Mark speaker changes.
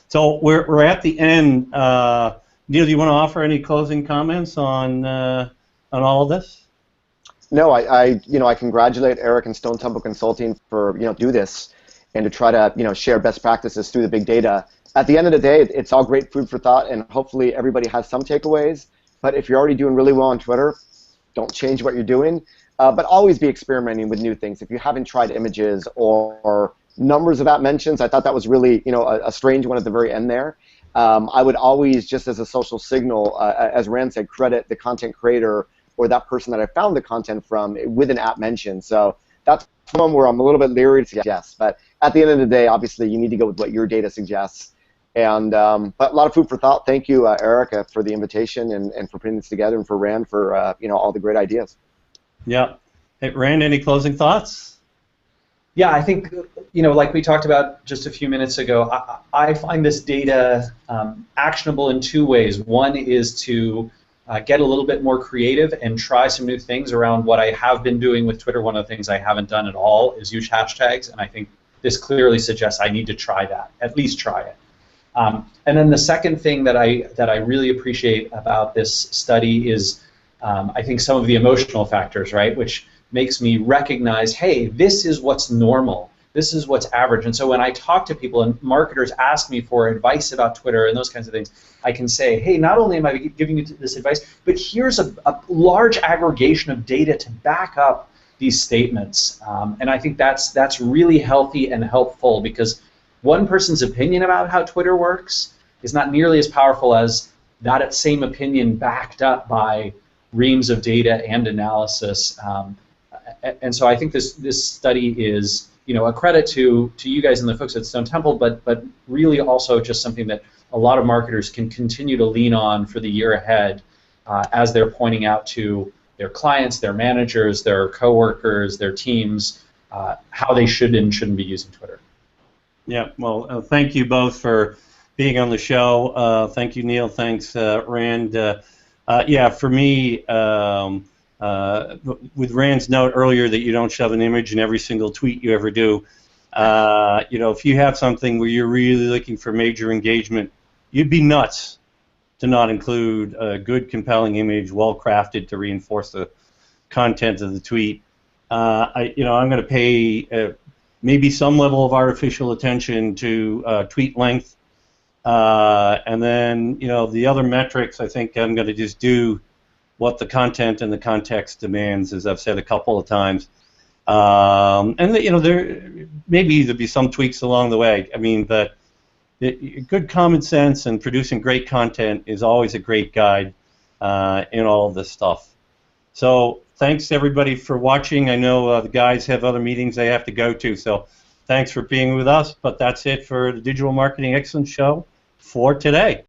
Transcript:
Speaker 1: So we're at the end. Neil, do you want to offer any closing comments on all of this?
Speaker 2: No, I congratulate Eric and Stone Temple Consulting for do this and to try to share best practices through the big data. At the end of the day, it's all great food for thought, and hopefully everybody has some takeaways. But if you're already doing really well on Twitter, don't change what you're doing. But always be experimenting with new things. If you haven't tried images or numbers of mentions, I thought that was really a strange one at the very end there. I would always, just as a social signal, as Rand said, credit the content creator or that person that I found the content from with an mention. So that's one where I'm a little bit leery to suggest. But at the end of the day, obviously, you need to go with what your data suggests. And but a lot of food for thought. Thank you, Erica, for the invitation and for putting this together, and for Rand for all the great ideas.
Speaker 1: Yeah. Hey, Rand, any closing thoughts?
Speaker 3: Yeah, I think like we talked about just a few minutes ago, I find this data actionable in two ways. One is to get a little bit more creative and try some new things around what I have been doing with Twitter. One of the things I haven't done at all is use hashtags, and I think this clearly suggests I need to try that, at least try it. And then the second thing that I really appreciate about this study is I think some of the emotional factors, right, which makes me recognize, hey, this is what's normal. This is what's average. And so when I talk to people and marketers ask me for advice about Twitter and those kinds of things, I can say, hey, not only am I giving you this advice, but here's a large aggregation of data to back up these statements. And I think that's really healthy and helpful, because one person's opinion about how Twitter works is not nearly as powerful as that same opinion backed up by reams of data and analysis. And so I think this study is a credit to you guys and the folks at Stone Temple, but really also just something that a lot of marketers can continue to lean on for the year ahead as they're pointing out to their clients, their managers, their coworkers, their teams, how they should and shouldn't be using Twitter.
Speaker 1: Yeah, well, thank you both for being on the show. Thank you, Neil. Thanks, Rand. Yeah, for me, with Rand's note earlier that you don't shove an image in every single tweet you ever do, if you have something where you're really looking for major engagement, you'd be nuts to not include a good, compelling image, well-crafted to reinforce the content of the tweet. I'm going to pay maybe some level of artificial attention to tweet length, and then the other metrics. I think I'm going to just do what the content and the context demands, as I've said a couple of times. And there maybe there'll be some tweaks along the way. I mean, but good common sense and producing great content is always a great guide in all of this stuff. So thanks everybody for watching. I know the guys have other meetings they have to go to, so thanks for being with us. But that's it for the Digital Marketing Excellence Show for today.